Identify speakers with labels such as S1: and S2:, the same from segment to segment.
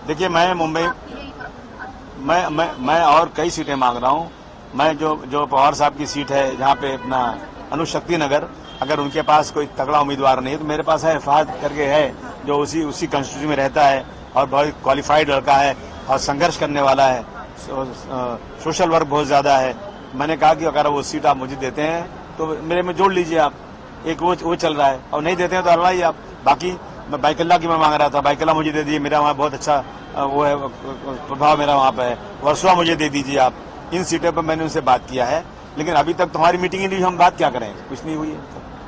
S1: देखिए मैं मुंबई मैं और कई सीटें मांग रहा हूँ। मैं जो पवार साहब की सीट है जहाँ पे अपना अनुशक्ति नगर, अगर उनके पास कोई तगड़ा उम्मीदवार नहीं है तो मेरे पास है फहद करके है जो उसी कंस्टिट्यूंसी में रहता है और बहुत क्वालिफाइड लड़का है और संघर्ष करने वाला है, सोशल वर्क बहुत ज्यादा है। मैंने कहा कि अगर वो सीट आप मुझे देते हैं तो मेरे में जोड़ लीजिए आप, एक वो चल रहा है, और नहीं देते हैं तो अल्लाह ही आप। बाकी मैं बाइकल्ला की मैं मांग रहा था, बाइकल्ला मुझे दे दीजिए, मेरा वहाँ बहुत अच्छा वो है प्रभाव मेरा वहाँ पे है। वर्सोवा मुझे दे दीजिए आप। इन सीटों पर मैंने उनसे बात किया है, लेकिन अभी तक तुम्हारी मीटिंग ही नहीं, हम बात क्या करें, कुछ नहीं हुई है।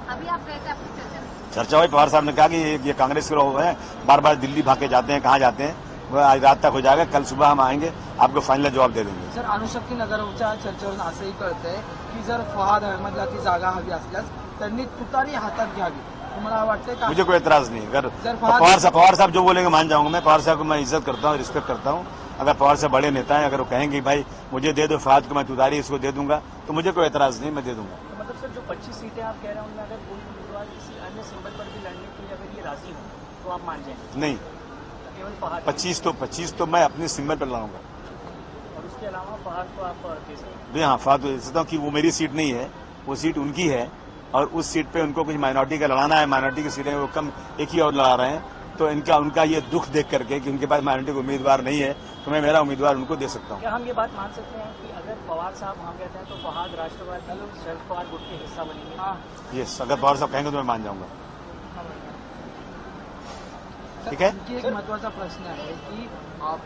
S2: अभी आप गए थे अपनी
S1: चर्चा हुई, पवार साहब ने कहा कि ये कांग्रेस के लोग हैं, बार बार दिल्ली भाग के जाते हैं, कहाँ जाते हैं, वह आज रात तक हो जाएगा, कल सुबह हम आएंगे, आपको फाइनल जवाब दे देंगे।
S3: सर, अनुशक्ती नगरच्या चर्चेवरून असंही कळतंय की जर फहाद अहमदला ती जागा हवी असल्यास त्यांनी तुतारी हातात घ्यावी, तुम्हाला वाटतंय का?
S1: मुझे कोई एतराज नहीं। अगर पवार साहब जो बोलेंगे मान जाऊंगा मैं। पवार साहब को मैं इज्जत करता हूँ, रिस्पेक्ट करता हूँ। अगर पवार साहब बड़े नेता हैं, अगर वो कहेंगे भाई मुझे दे दो फहद को, मैं तुतारी इसको दे दूंगा, तो मुझे कोई एतराज नहीं, मैं दे दूंगा।
S4: मतलब सर जो 25 सीटें आप कह रहे हैं उनमें अगर कोई उम्मीदवार किसी अन्य सिंबल पर भी लड़ने के लिए अगर ये राजी हो तो आप मान जाएंगे?
S1: नहीं,
S4: केवल फहद
S1: 25 तो मैं अपने सिंबल पर लड़ूंगा।
S4: और उसके अलावा फहद को आप दे सकते हैं?
S1: हाँ, फहद को दे सकता हूँ कि वो मेरी सीट नहीं है, वो सीट उनकी है और उस सीट पे उनको कुछ माइनॉरिटी का लड़ाना है। माइनॉरिटी की सीटें वो कम एक ही और लड़ा रहे हैं, तो उनका ये दुख देख करके कि उनके पास माइनॉरिटी का उम्मीदवार नहीं है, तो मैं मेरा उम्मीदवार उनको दे सकता हूँ।
S4: क्या हम ये बात मान सकते हैं कि अगर पवार साहब वहाँ कहते हैं तो फहद राष्ट्रवादी शरद पवार गुट के हिस्सा बनेंगे?
S1: यस, अगर पवार साहब कहेंगे तो मैं मान जाऊंगा। ठीक है।
S3: आणखी एक महत्वाचा प्रश्न आहे की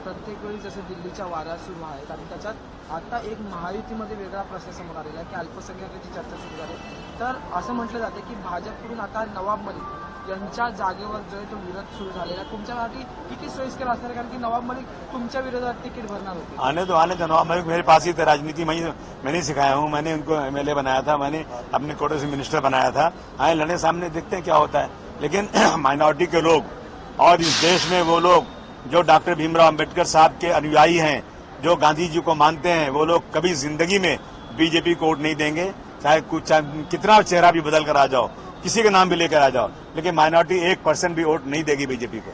S3: प्रत्येक वेळी जसं दिल्लीच्या वाऱ्या सुरू आहेत आणि त्याच्यात आता एक महायुतीमध्ये वेगळा प्रश्न समोर आलेला आहे की अल्पसंख्याकाची चर्चा सुरू झाली, तर असं म्हटलं जाते की भाजपकडून आता नवाब मलिक यांच्या जागेवर जो आहे तो विरोध सुरू झालेला आहे। तुमच्यासाठी किती सोयीस्कर असणार, कारण की नवाब मलिक तुमच्या विरोधात तिकीट भरणार होते?
S1: आने दो। नवाब मलिक मेरे पास ही थे, राजनीति मैंने सिखाया हूँ, मैंने उनको एमएलए बनाया था, मैंने अपने कोटे से मिनिस्टर बनाया था। आए लड़े सामने, देखते हैं क्या होता है। लेकिन माइनॉरिटी के लोग और इस देश में वो लोग जो डॉक्टर भीमराव अंबेडकर साहब के अनुयायी हैं, जो गांधी जी को मानते हैं, वो लोग कभी जिंदगी में बीजेपी को वोट नहीं देंगे, चाहे कितना चेहरा भी बदल कर आ जाओ, किसी का नाम भी लेकर आ जाओ, लेकिन माइनॉरिटी 1% भी वोट नहीं देगी बीजेपी को।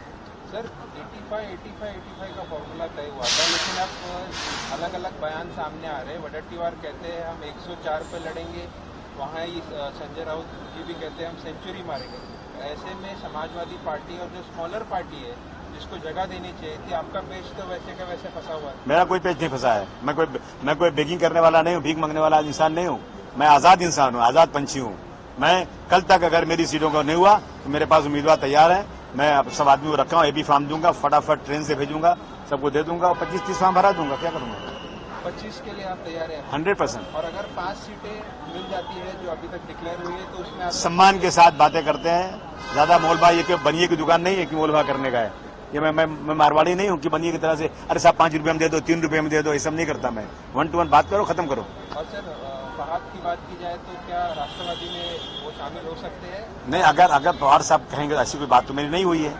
S5: सर 85 का फॉर्मूला तय हुआ था, लेकिन अब अलग अलग बयान सामने आ रहे हैं। वडेट्टीवार कहते हैं हम 104 पे लड़ेंगे, वहाँ संजय राउत जी भी कहते हैं हम सेंचुरी मारेंगे। ऐसे में समाजवादी पार्टी और जो स्मॉलर पार्टी है जिसको जगह देनी चाहिए थी, आपका पेज तो वैसे का वैसे फंसा हुआ है।
S1: मेरा कोई पेज नहीं फंसा है। मैं कोई बेगिंग करने वाला नहीं हूँ, भीख मांगने वाला इंसान नहीं हूँ। मैं आजाद इंसान हूँ, आजाद पंछी हूँ। मैं कल तक अगर मेरी सीटों का नहीं हुआ तो मेरे पास उम्मीदवार तैयार है। मैं सब आदमी को रखा हूँ, एबी फॉर्म दूंगा, फटाफट ट्रेन से भेजूंगा, सबको दे दूंगा और 25-30 फॉर्म भरा दूंगा। क्या करूंगा?
S5: 25 के लिए आप तैयार हैं?
S1: 100%।
S5: और अगर 5 सीटें मिल जाती है जो अभी तक डिक्लेयर हुई है तो उसमें आप
S1: सम्मान के साथ बातें करते हैं। ज्यादा मोलभाव, ये बनिए की दुकान नहीं है कि मोलभाव करने का है। ये मैं मारवाड़ी नहीं हूँ कि बनिए की तरह से अरे साहब 5 रुपये में दे दो, 3 रुपये में दे दो, ये सब नहीं करता मैं। 1 to 1 बात करो, खत्म करो।
S5: और सर फहद की बात की जाए तो क्या राष्ट्रवादी में वो शामिल हो सकते हैं?
S1: नहीं, अगर पवार साहब कहेंगे ऐसी कोई बात तो मेरी नहीं हुई है।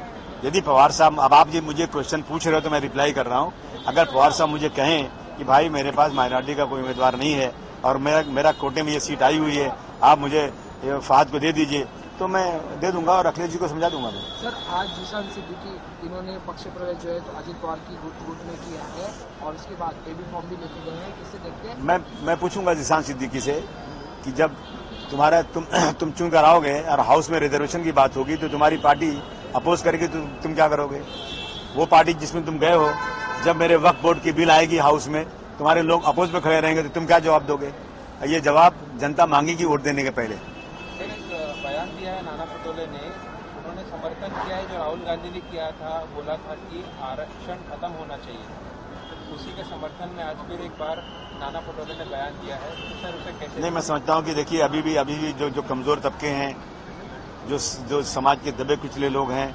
S1: यदि पवार साहब, अब आप जी मुझे क्वेश्चन पूछ रहे हो तो मैं रिप्लाई कर रहा हूँ। अगर पवार साहब मुझे कहें कि भाई मेरे पास माइनॉरिटी का कोई उम्मीदवार नहीं है और मेरा कोटे में ये सीट आई हुई है, आप मुझे फहद को दे दीजिए, तो मैं दे दूंगा और अखिलेश जी को समझा दूंगा मैं।
S3: सर, आज जिशान सिद्दीकी इन्होंने पक्ष प्रवेश जो है तो अजित पवार की गुट में किया है और उसके बाद एबी फॉर्म भी लेके गए हैं, किससे देखते हैं?
S1: मैं पूछूंगा जिशान सिद्दीकी से कि जब तुम चुन कर आओगे और हाउस में रिजर्वेशन की बात होगी तो तुम्हारी पार्टी अपोज करेगी तो तुम क्या करोगे? वो पार्टी जिसमें तुम गए हो, जब मेरे वक्फ बोर्ड की बिल आएगी हाउस में, तुम्हारे लोग अपोज में खड़े रहेंगे तो तुम क्या जवाब दोगे? ये जवाब जनता मांगेगी वोट देने के पहले।
S5: एक बयान दिया है नाना पटोले ने, उन्होंने समर्थन किया है जो राहुल गांधी ने किया था, बोला था कि आरक्षण खत्म होना चाहिए। उसी के समर्थन में आज फिर एक बार नाना पटोले ने बयान दिया है, तो सर उसे कैसे?
S1: नहीं, मैं समझता हूँ कि देखिए अभी भी जो कमजोर तबके हैं, जो समाज के दबे कुचले लोग हैं,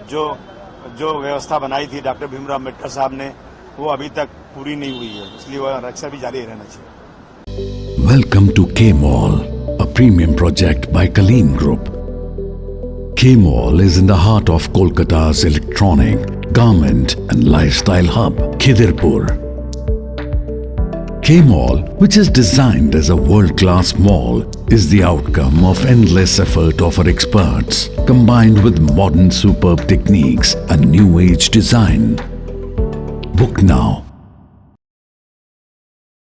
S1: जो व्यवस्था बनाई थी डॉक्टर भीमराव अम्बेडकर साहब ने, वो अभी तक पूरी नहीं हुई है, इसलिए वह रक्षा भी जारी रहना चाहिए।
S6: वेलकम टू के mall, a premium project by Kaleen Group. K-Mall is in the heart of Kolkata's electronic, garment and lifestyle hub, Khidirpur. K-Mall, which is designed as a world-class mall, is the outcome of endless effort of our experts, combined with modern superb techniques and new-age design. Book now.